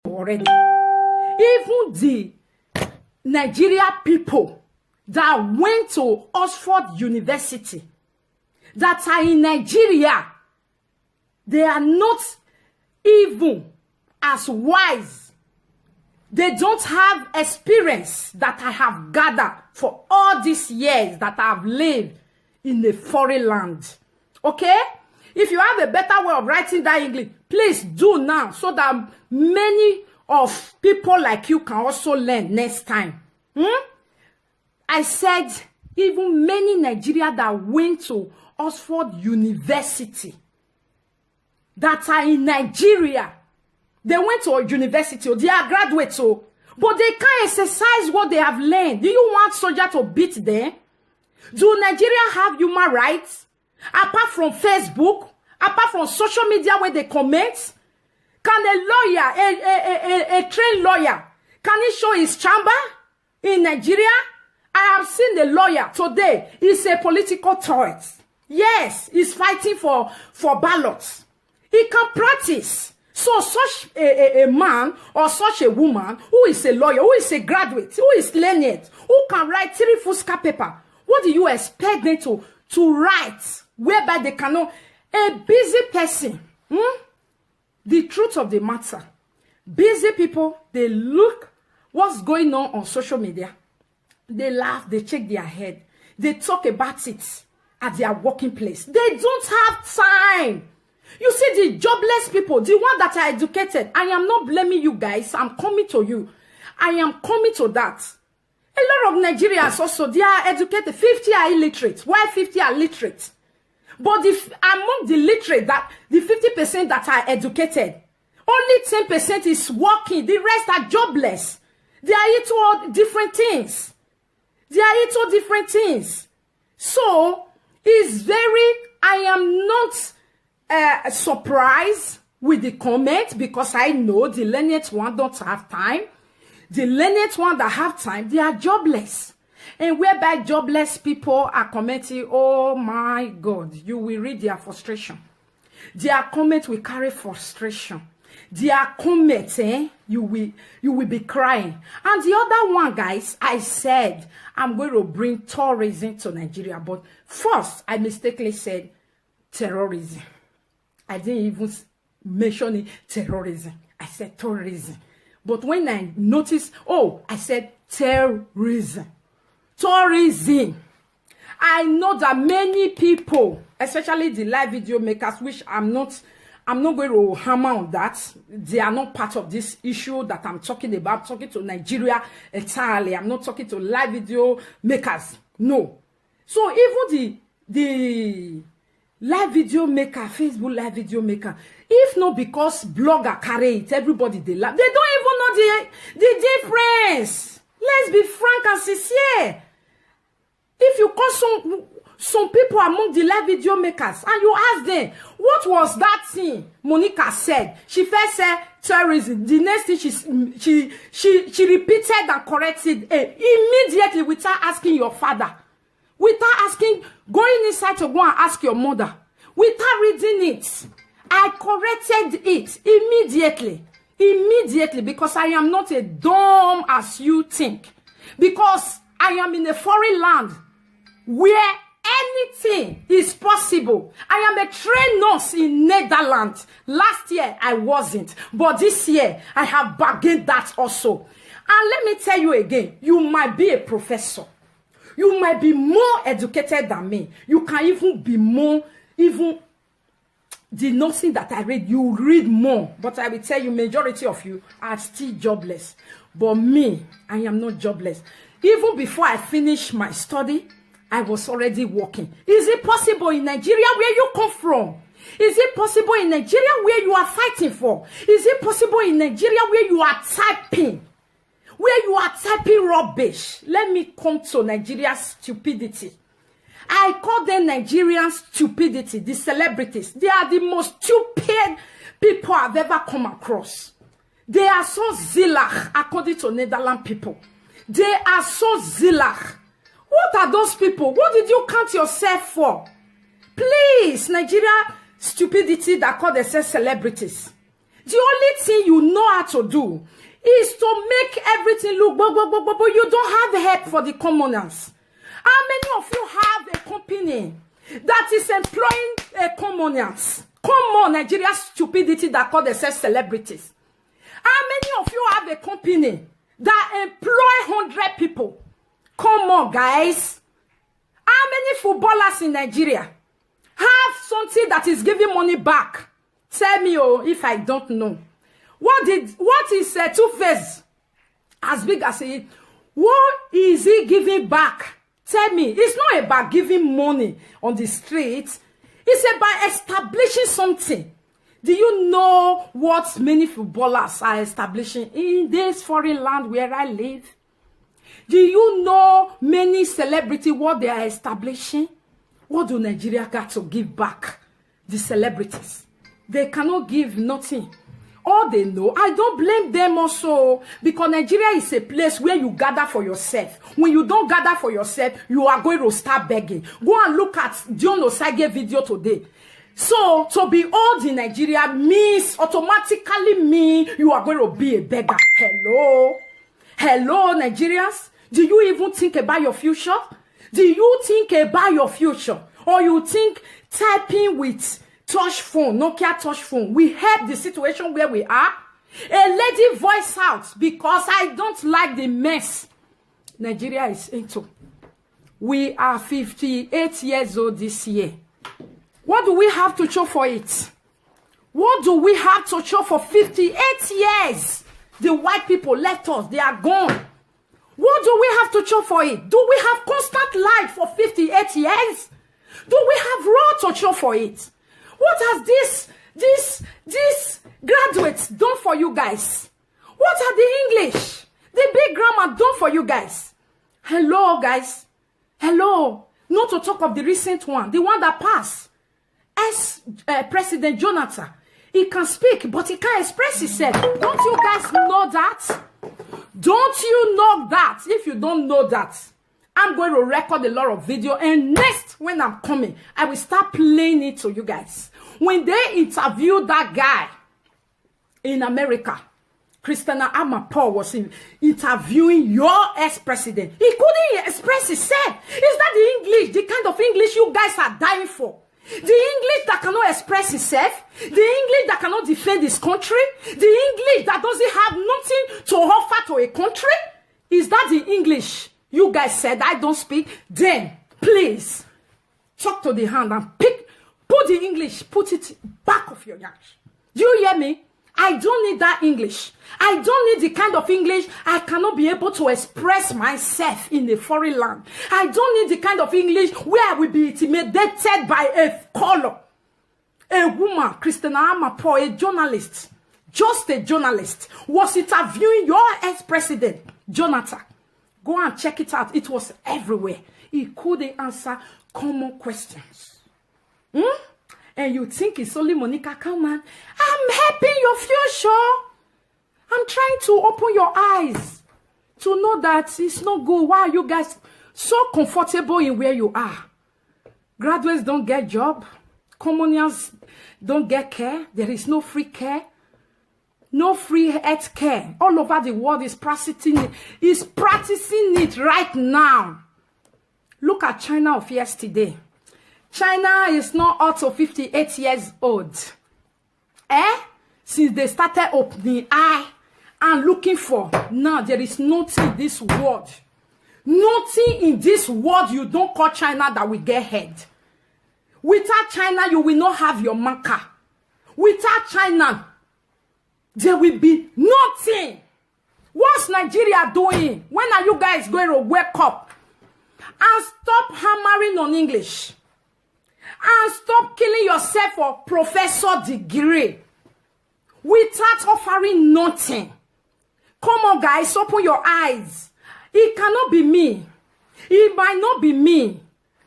already. Even the Nigeria people that went to Oxford University, that are in Nigeria, they are not even as wise. They don't have experience that I have gathered for all these years that I have lived in a foreign land. Okay? If you have a better way of writing that English, please do now so that many of people like you can also learn next time. I said even many Nigerians that went to Oxford University that are in Nigeria, they went to a university, they are graduates, but they can't exercise what they have learned. Do you want soldiers to beat them? Do Nigeria have human rights? Apart from Facebook, apart from social media where they comment, can a lawyer, a trained lawyer, can he show his chamber in Nigeria? I have seen a lawyer today. He's a political threat. Yes, he's fighting for ballots. He can practice. So such a man or such a woman who is a lawyer, who is a graduate, who is learned, who can write 3 foolscap paper, what do you expect them to write whereby they cannot? A busy person. The truth of the matter. Busy people, they look what's going on social media. They laugh, they shake their head. They talk about it at their working place. They don't have time. You see, the jobless people, the ones that are educated, I am not blaming you guys. I'm coming to you. I am coming to that. A lot of Nigerians also, they are educated. 50 are illiterate. Why 50 are literate? But among the literate, that the 50% that are educated, only 10% is working. The rest are jobless. They are into all different things. They are into different things. So, it's very, I am not surprised with the comment because I know the learned one don't have time. The learned one that have time, they are jobless. And whereby jobless people are commenting, oh my God, you will read their frustration. Their comment will carry frustration. Their comment, you will be crying. And the other one, guys, I said, I'm going to bring tourism to Nigeria. But first, I mistakenly said terrorism. I didn't even mention it, terrorism. I said tourism. But when I noticed, I said terrorism. Tourism. I know that many people, especially the live video makers, which I'm not going to hammer on that. They are not part of this issue that I'm talking about. I'm talking to Nigeria entirely. I'm not talking to live video makers. No. So even the live video maker, Facebook live video maker, if not because blogger carry it, everybody they laugh. They don't even know the difference. Let's be frank and sincere. If you call some people among the live video makers and you ask them, what was that thing Monica said? She first said terrorism. The next thing she repeated and corrected immediately without asking your father, without asking, going inside to go and ask your mother, without reading it. I corrected it immediately because I am not as dumb as you think. Because I am in a foreign land where anything is possible. I am a trained nurse in Netherlands. Last year, I wasn't. But this year, I have bargained that also. And let me tell you again, you might be a professor. You might be more educated than me. You can even be more, even the nursing that I read, you read more. But I will tell you, majority of you are still jobless. But me, I am not jobless. Even before I finished my study, I was already working. Is it possible in Nigeria where you come from? Is it possible in Nigeria where you are fighting for? Is it possible in Nigeria where you are typing? Where you are typing rubbish? Let me come to Nigeria's stupidity. I call them Nigerian stupidity, the celebrities. They are the most stupid people I've ever come across. They are so zilach, according to Netherlands people. They are so zilach. What are those people? What did you count yourself for? Please, Nigeria stupidity that call themselves celebrities. The only thing you know how to do is to make everything look, but you don't have help for the commoners. How many of you have a company that is employing a commoners? Come on, Nigeria's stupidity that call themselves celebrities. How many of you have a company that employ 100 people? Come on, guys. How many footballers in Nigeria have something that is giving money back? Tell me, oh, if I don't know. What is Two-Face as big as it? What is he giving back? Tell me. It's not about giving money on the street. It's about establishing something. Do you know what many footballers are establishing in this foreign land where I live? Do you know many celebrities what they are establishing? What do Nigeria got to give back? The celebrities. They cannot give nothing. All they know, I don't blame them also, because Nigeria is a place where you gather for yourself. When you don't gather for yourself, you are going to start begging. Go and look at John Osage video today. So, to be old in Nigeria means, automatically mean, you are going to be a beggar. Hello? Hello, Nigerians? Do you even think about your future? Do you think about your future? Or you think typing with touch phone, Nokia touch phone, we help the situation where we are? A lady voice out because I don't like the mess Nigeria is into. We are 58 years old this year. What do we have to show for it? What do we have to show for 58 years? The white people left us. They are gone. What do we have to show for it? Do we have constant light for 58 years? Do we have road to show for it? What has these graduates done for you guys? What are the English, the big grammar done for you guys? Hello, guys. Hello. Not to talk of the recent one, the one that passed. President Jonathan. He can speak, but he can't express himself. Don't you guys know that? Don't you know that? If you don't know that, I'm going to record a lot of video, and next, when I'm coming, I will start playing it to you guys. When they interviewed that guy in America, Christina Amanpour was interviewing your ex-president. He couldn't express himself. Is that the English, the kind of English you guys are dying for? The English that cannot express itself, the English that cannot defend his country, the English that doesn't have nothing to offer to a country? Is that the English you guys said I don't speak? Then, please, talk to the hand and put the English, put it back of your yash. Do you hear me? I don't need that English. I don't need the kind of English I cannot be able to express myself in a foreign land. I don't need the kind of English where I will be intimidated by a color. A woman, Christina Amanpour, a journalist, just a journalist, was interviewing your ex-president, Jonathan. Go and check it out. It was everywhere. He couldn't answer common questions. And you think it's only Monica Kalman. I'm helping your future. I'm trying to open your eyes to know that it's not good. Why are you guys so comfortable in where you are? Graduates don't get job. Commoners don't get care. There is no free care. No free health care. All over the world is practicing it right now. Look at China of yesterday. China is not up to 58 years old. Since they started opening eye and looking for, now there is nothing in this world. Nothing in this world you don't call China that will get ahead. Without China, you will not have your marker. Without China, there will be nothing. What's Nigeria doing? When are you guys going to wake up and stop hammering on English? And stop killing yourself for professor degree without offering nothing. Come on, guys, open your eyes. It cannot be me. It might not be me.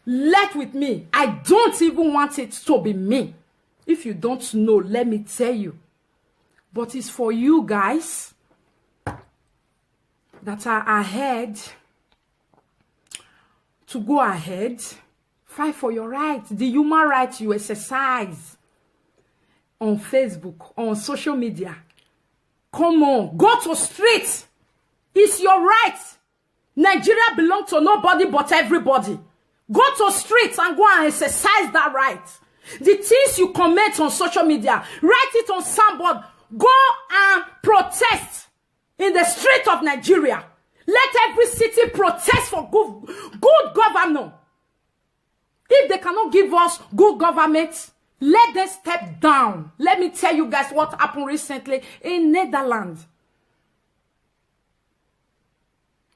Let with me. I don't even want it to be me. If you don't know, let me tell you. But it's for you guys that are ahead to go ahead. Fight for your rights, the human rights you exercise. on Facebook, on social media. Come on, go to street. It's your right. Nigeria belongs to nobody but everybody. Go to street and go and exercise that right. The things you comment on social media, write it on soundboard. Go and protest in the street of Nigeria. Let every city protest for good government. If they cannot give us good government, let them step down. Let me tell you guys what happened recently in Netherlands.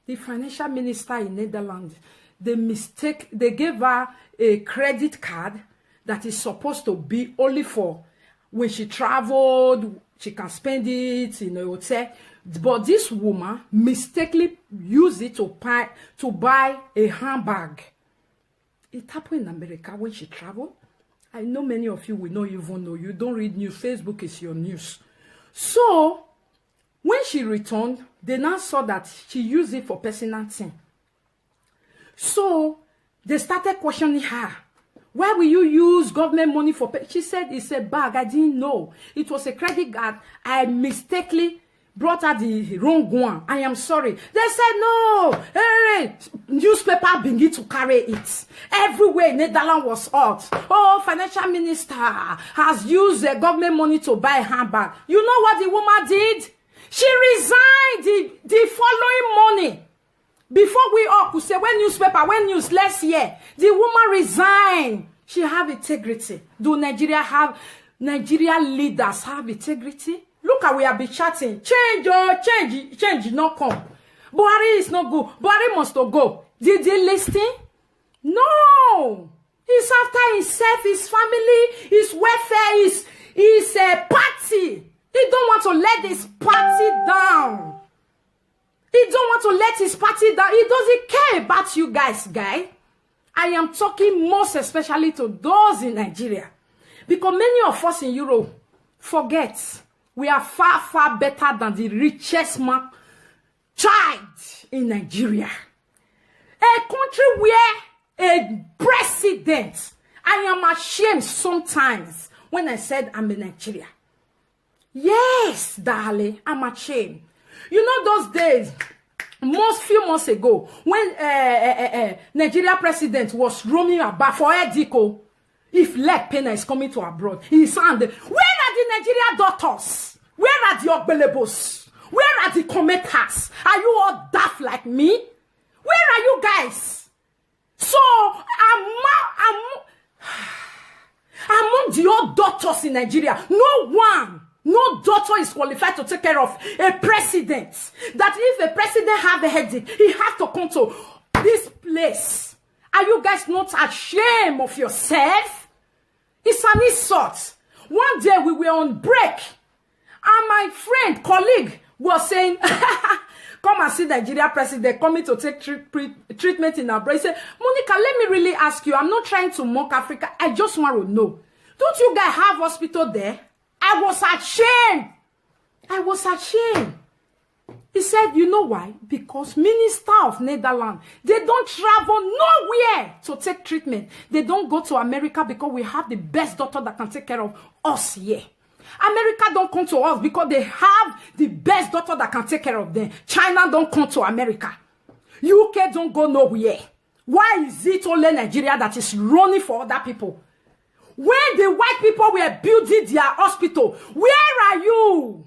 The financial minister in Netherlands, they gave her a credit card that is supposed to be only for when she traveled, she can spend it in a hotel. But this woman mistakenly used it to buy a handbag. It happened in America when she traveled. I know many of you will not even know. You don't read news. Facebook is your news. So, when she returned, they now saw that she used it for personal thing. So, they started questioning her. Why will you use government money for... She said, it's a bag. I didn't know. It was a credit card. I mistakenly brought her the wrong one. I am sorry. They said, no. Hey, newspaper begin to carry it. Everywhere in Netherlands was hot. Oh, financial minister has used the government money to buy a handbag. You know what the woman did? She resigned the following morning. Before we all could say, when news last year, the woman resigned. She have integrity. Do Nigeria leaders have integrity? Look how we have been chatting. Change not come. Buhari is not good. Buhari must go. Did they listen? No. He's after himself, his family, his welfare, his party. He don't want to let his party down. He don't want to let his party down. He doesn't care about you guys, guy. I am talking most especially to those in Nigeria. Because many of us in Europe forget we are far, far better than the richest man child in Nigeria. A country where a president, I am ashamed sometimes when I said I'm in Nigeria. Yes, darling, I'm ashamed. You know those days, few months ago, when Nigeria president was roaming about for Ediko, if leg pain is coming to abroad, he sounded, where are the Nigeria doctors? Where are the Ogbelebos? Where are the commenters? Are you all daft like me? Where are you guys? So, among the old doctors in Nigeria, no doctor is qualified to take care of a president. That if a president have a headache, he has to come to this place. Are you guys not ashamed of yourself? It's an insult. One day we were on break, and my friend, colleague, was saying, come and see Nigeria president coming to take treatment in abroad. He said, Monica, let me really ask you. I'm not trying to mock Africa. I just want to know. Don't you guys have hospital there? I was ashamed. He said, you know why? Because Minister of Netherlands, they don't travel nowhere to take treatment. They don't go to America because we have the best doctor that can take care of us here. America don't come to us because they have the best doctor that can take care of them. China don't come to America. UK don't go nowhere. Why is it only Nigeria that is running for other people? When the white people were building their hospital, where are you?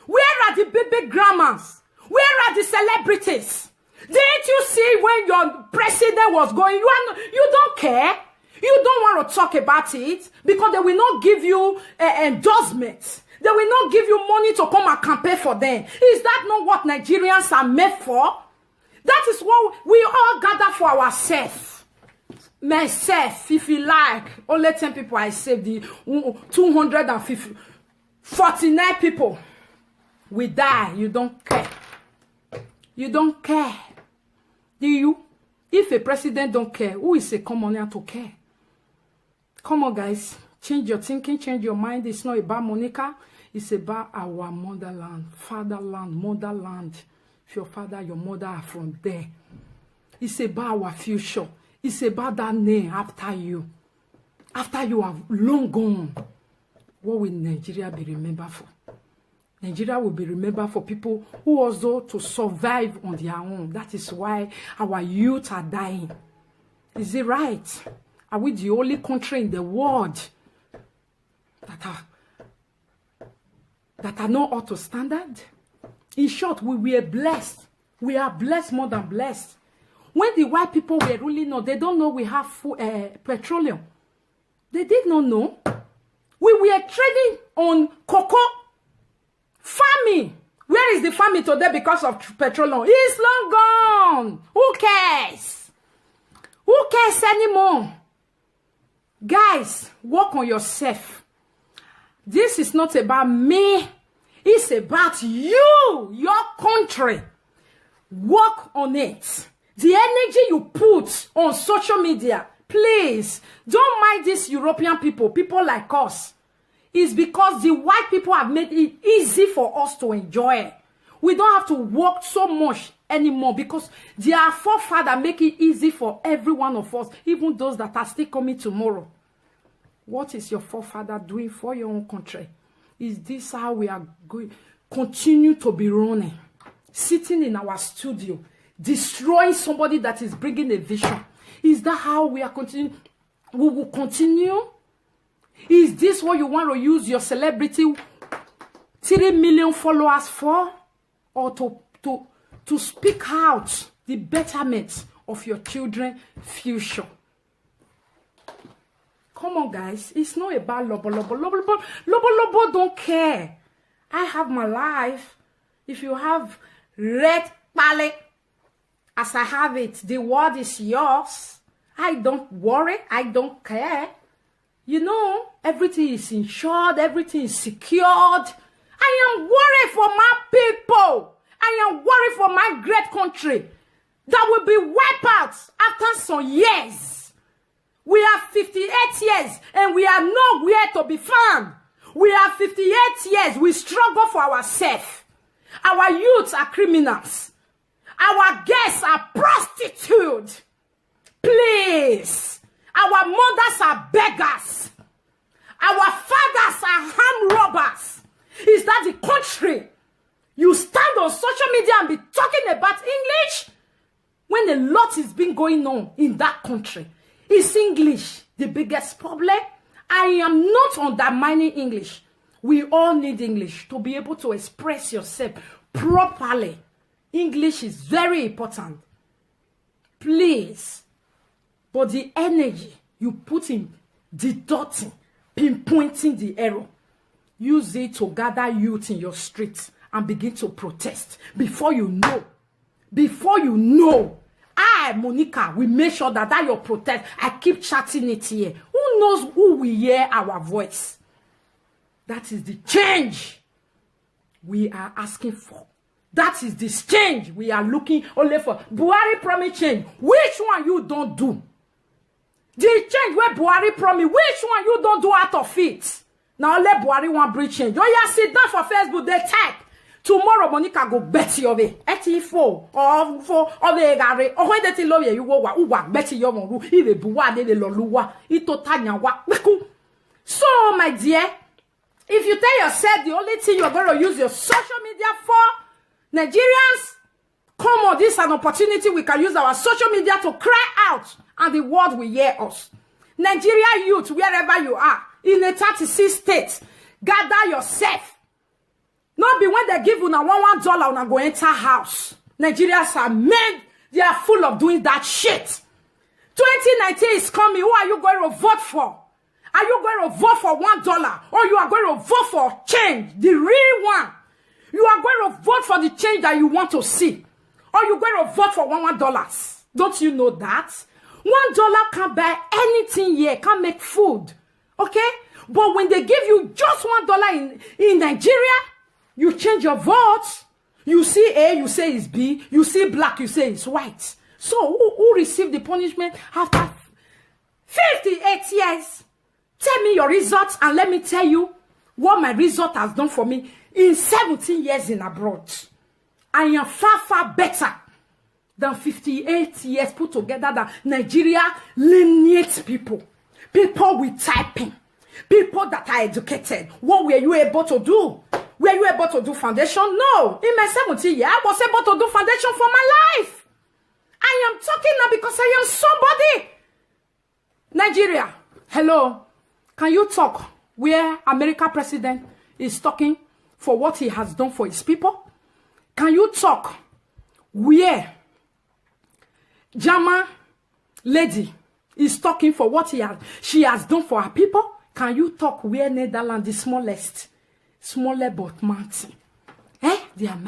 Where are the baby grandmas? Where are the celebrities? Didn't you see when your president was going? You don't care. You don't want to talk about it because they will not give you endorsements. They will not give you money to come and campaign for them. Is that not what Nigerians are made for? That is what we all gather for ourselves. Myself, if you like, only 10 people I saved, the 249 people we die. You don't care. You don't care. Do you? If a president don't care, who is a commoner to care? Come on, guys. Change your thinking, change your mind. It's not about Monica. It's about our motherland, fatherland, motherland. If your father, your mother are from there. It's about our future. It's about that name after you. After you have long gone. what will Nigeria be remembered for? Nigeria will be remembered for people who also to survive on their own. That is why our youth are dying. Is it right? Are we the only country in the world that are not up to standard? In short, we are blessed. We are blessed more than blessed. When the white people were ruling, they don't know we have petroleum. They did not know. We were trading on cocoa. Farming. Where is the farming today because of petroleum? It's long gone. Who cares? Who cares anymore? Guys, work on yourself. This is not about me. It's about you, your country. Work on it. The energy you put on social media, please, don't mind these European people like us. It's because the white people have made it easy for us to enjoy. We don't have to work so much anymore because their forefathers make it easy for every one of us, even those that are still coming tomorrow. What is your forefather doing for your own country? Is this how we are going to continue to be running? Sitting in our studio, destroying somebody that is bringing a vision. Is that how we are continuing? We will continue? Is this what you want to use your celebrity 3 million followers for? Or to speak out the betterment of your children's future? Come on, guys. It's not about Lobo. Lobo don't care. I have my life. If you have red palette, as I have it, the world is yours. I don't worry. I don't care. You know, everything is insured. Everything is secured. I am worried for my people. I am worried for my great country that will be wiped out after some years. We are 58 years and we are nowhere to be found. We are 58 years. We struggle for ourselves. Our youths are criminals. Our guests are prostitutes. Please. Our mothers are beggars. Our fathers are armed robbers. Is that the country you stand on social media and be talking about English when a lot is been going on in that country? Is English the biggest problem? I am not undermining English. We all need English to be able to express yourself properly. English is very important. Please. But the energy you put in deducting, pinpointing the error, use it to gather youth in your streets and begin to protest. Before you know, I, Monica, will make sure that your protest, I keep chatting it here. Who knows who will hear our voice? That is the change we are asking for. That is the change we are looking only for. Buhari promise change. Which one you don't do? The change where Buhari promise, which one you don't do out of it? Now let Buhari one bring change. Oh yeah, sit down for Facebook, they type. Tomorrow, Monica go bet your way. Eti4 or the gare or when they love you wa bet your one if a buwa de loluwa ito tanya wa. So, my dear, if you tell yourself the only thing you're going to use your social media for, Nigerians, come on, this is an opportunity we can use our social media to cry out and the world will hear us. Nigeria youth, wherever you are, in a 36 states, gather yourself. Not be when they give you $1 and go enter house. Nigerians are men, they are full of doing that shit. 2019 is coming. Who are you going to vote for? Are you going to vote for $1 or you are going to vote for change, the real one? You are going to vote for the change that you want to see. Or you're going to vote for $1. Don't you know that? $1 can't buy anything here, can't make food. Okay? But when they give you just $1 in Nigeria, you change your votes. You see A, you say it's B. You see black, you say it's white. So who received the punishment after 58 years? Tell me your results and let me tell you what my result has done for me in 17 years in abroad. I am far, far better than 58 years put together that Nigeria lineage people. People with typing. People that are educated. What were you able to do? Were you able to do foundation? No. In my 17 years, I was able to do foundation for my life. I am talking now because I am somebody. Nigeria, hello. Can you talk where American president is talking for what he has done for his people? Can you talk where German lady is talking for what she has done for her people? Can you talk where Netherlands, the smallest but mighty? They are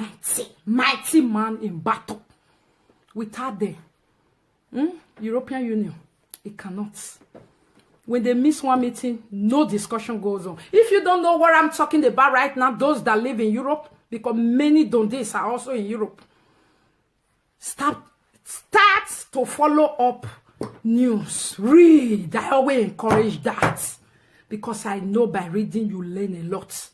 mighty man in battle. Without them, European Union, it cannot. When they miss one meeting, no discussion goes on. If you don't know what I'm talking about right now, those that live in Europe, because many Dondes are also in Europe, start to follow up news. Read. I always encourage that. Because I know by reading you learn a lot.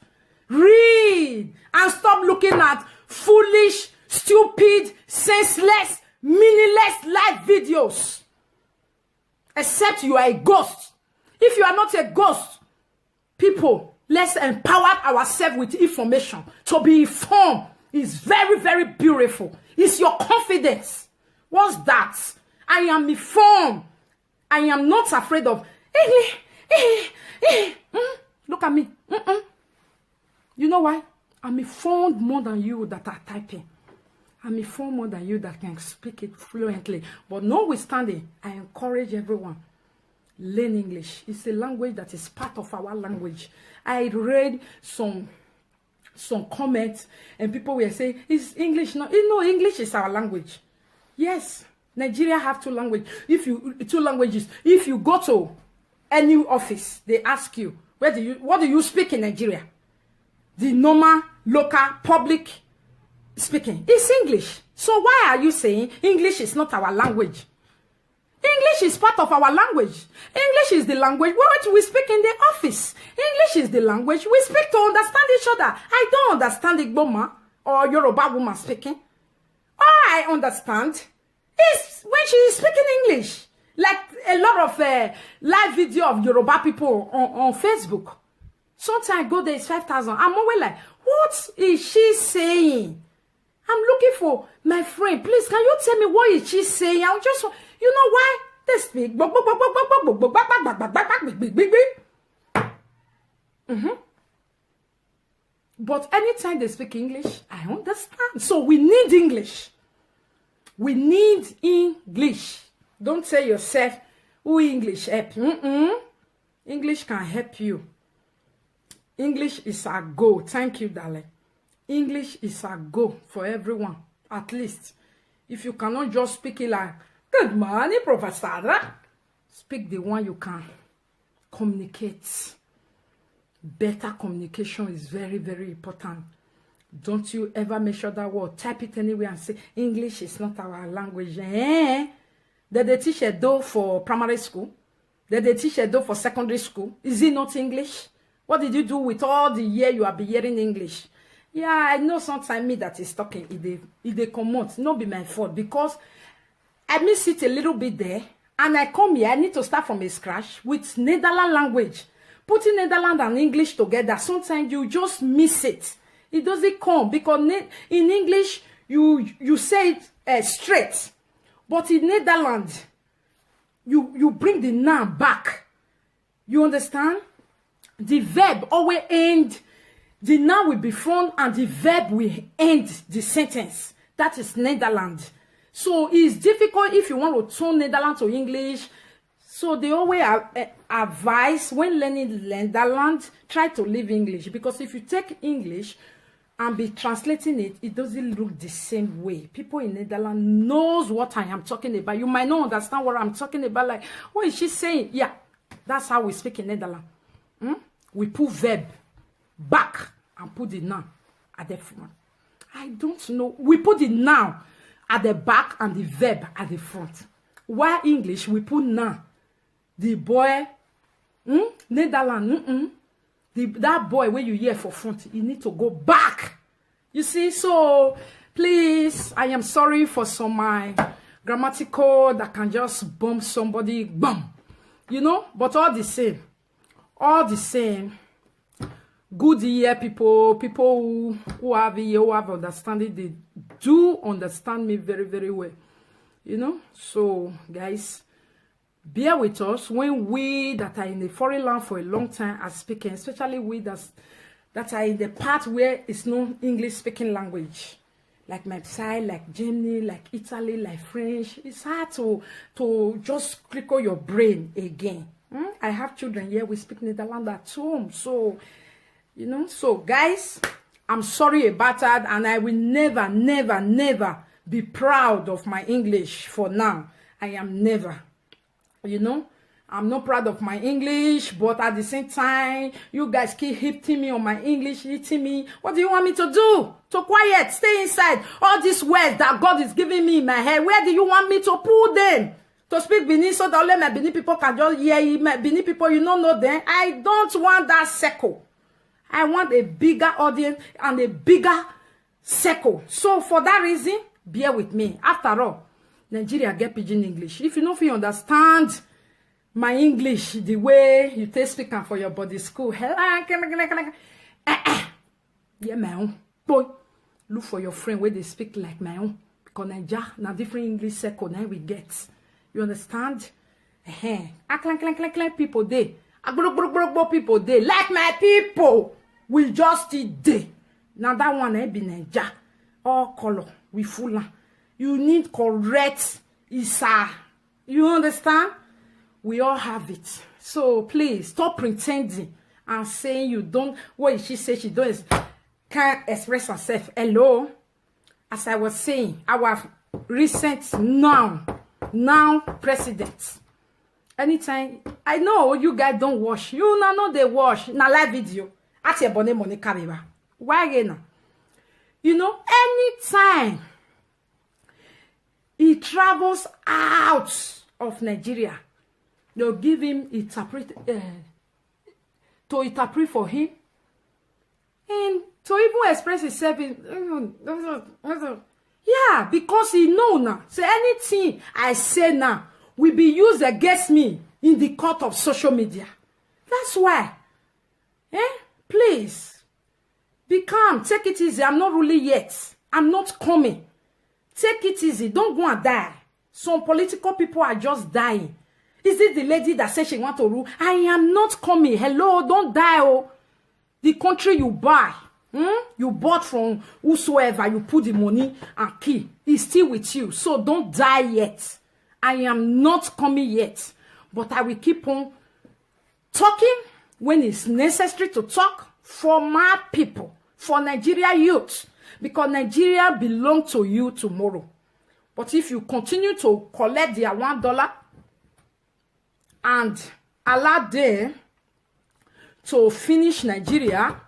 Read. And stop looking at foolish, stupid, senseless, meaningless live videos. Except you are a ghost. If you are not a ghost, people, let's empower ourselves with information. To be informed is very, very beautiful. It's your confidence. What's that? I am informed. I am not afraid of. Look at me. You know why? I'm informed more than you that are typing. I'm informed more than you that can speak it fluently. But notwithstanding, I encourage everyone, learn English. It's a language that is part of our language. I read some comments and people were saying, is English not? You know, English is our language. Yes, Nigeria have two languages. Two languages. If you go to any office, they ask you, what do you speak in Nigeria? The normal, local, public speaking. It's English. So why are you saying English is not our language? English is part of our language. English is the language what we speak in the office. English is the language we speak to understand each other. I don't understand Igboma or Yoruba woman speaking. All I understand is when she is speaking English. Like a lot of live video of Yoruba people on Facebook. Sometimes I go there, it's 5,000. I'm always like, what is she saying? I'm looking for my friend. Please, can you tell me what is she saying? I'll just, you know why? They speak. But anytime they speak English, I understand. So we need English. We need English. Don't say yourself, who English help? English can help you. English is our goal. Thank you, darling. English is our goal for everyone. At least. If you cannot just speak it like, good morning, Professor. Speak the one you can communicate. Better communication is very, very important. Don't you ever measure that word. Type it anywhere and say, English is not our language. Did they teach a do for primary school? Did they teach a do for secondary school? Is it not English? What did you do with all the year you have been hearing English? Yeah, I know sometimes me that is talking, if they come out, not be my fault, because I miss it a little bit there, and I come here, I need to start from a scratch with Netherlands language. Putting Netherlands and English together, sometimes you just miss it. It doesn't come, because in English, you say it straight, but in Netherlands, you bring the noun back. You understand? The verb always end. The noun will be front and the verb will end the sentence. That is Netherlands. So it's difficult if you want to turn Netherlands to English. So they always advise when learning Netherlands, try to leave English. Because if you take English and be translating it, it doesn't look the same way. People in Netherlands knows what I am talking about. You might not understand what I'm talking about. Like, what is she saying? Yeah, that's how we speak in Netherlands. We put verb back and put the noun at the front. I don't know. We put the noun at the back and the verb at the front. While English, we put noun. The boy, Netherlands, that boy where you hear for front, you need to go back. You see, so please, I am sorry for some my grammatical that can just bump somebody, bum. You know, but all the same, all the same, good ear people who have ear, who have understanding, they do understand me very, very well. You know, so guys, bear with us when we that are in the foreign land for a long time are speaking, especially we that are in the part where it's no English speaking language, like my side, like Germany, like Italy, like French. It's hard to just click on your brain again. I have children here, we speak Netherlands at home, so you know. So guys, I'm sorry about that, and I will never, never, never be proud of my English. For now, I am never. You know, I'm not proud of my English, but at the same time, you guys keep hitting me on my English, hitting me. What do you want me to do? To quiet, stay inside. All these words that God is giving me in my head, where do you want me to put them? To speak Benin so that only my Benin people can just hear you. My Benin people, you don't know them. I don't want that circle. I want a bigger audience and a bigger circle. So for that reason, bear with me. After all, Nigeria get pidgin English. If you know if you understand my English the way you take speaking for your body school, yeah, my own boy. Look for your friend where they speak like my own. Because Nigeria na different English circle now we get. You understand? People they. People they. Like my people. We just day. Now that one be Nigeria. All color. We full. You need correct Isa. You understand? We all have it. So please stop pretending and saying you don't. What she say she does can't express herself. Hello. As I was saying, our recent now president. Anytime I know you guys don't wash. You know they wash. Now live video. At your bonnet money carrier. Why again? You know, anytime he travels out of Nigeria, they'll give him to interpret for him and to even express himself yeah, because he know now. So anything I say now will be used against me in the court of social media. That's why. Please be calm. Take it easy. I'm not ruling yet. I'm not coming. Take it easy. Don't go and die. Some political people are just dying. Is it the lady that said she want to rule? I am not coming. Hello, don't die. Oh, the country you buy, you bought from whosoever, you put the money and key, is still with you. So don't die yet. I am not coming yet. But I will keep on talking when it's necessary to talk for my people, for Nigeria youth. Because Nigeria belongs to you tomorrow. But if you continue to collect their $1 and allow them to finish Nigeria,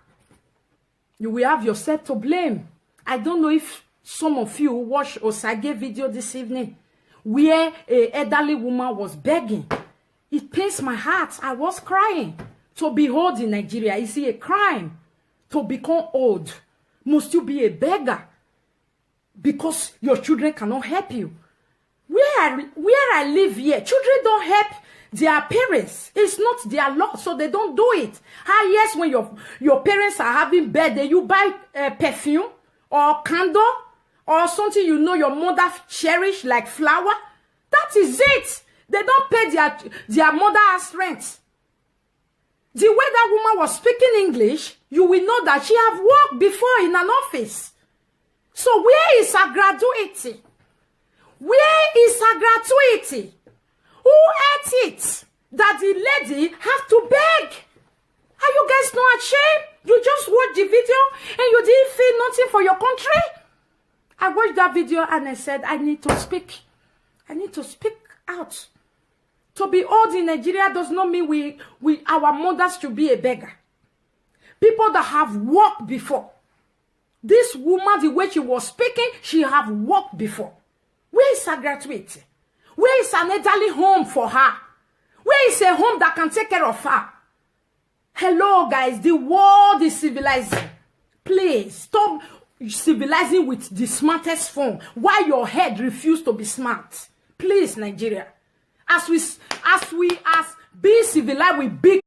you will have yourself to blame. I don't know if some of you watched Osage video this evening, where an elderly woman was begging. It pains my heart. I was crying. To be old in Nigeria, is it a crime? To become old, must you be a beggar? Because your children cannot help you. Where I live here, children don't help their parents. It's not their law, so they don't do it. Yes, when your parents are having birthday, you buy perfume or candle or something you know your mother cherish, like flower. That is it. They don't pay their mother's rent. The way that woman was speaking English, you will know that she have worked before in an office. So where is her gratuity? Where is her gratuity? Who ate it that the lady have to beg? Are you guys not ashamed? You just watched the video and you didn't feel nothing for your country? I watched that video and I said, I need to speak. I need to speak out. To be old in Nigeria does not mean our mothers should be a beggar. People that have worked before. This woman, the way she was speaking, she have worked before. Where is her gratuity? Where is an elderly home for her? Where is a home that can take care of her? Hello, guys. The world is civilizing. Please, stop civilizing with the smartest phone. Why your head refuse to be smart? Please, Nigeria. As being civilized with big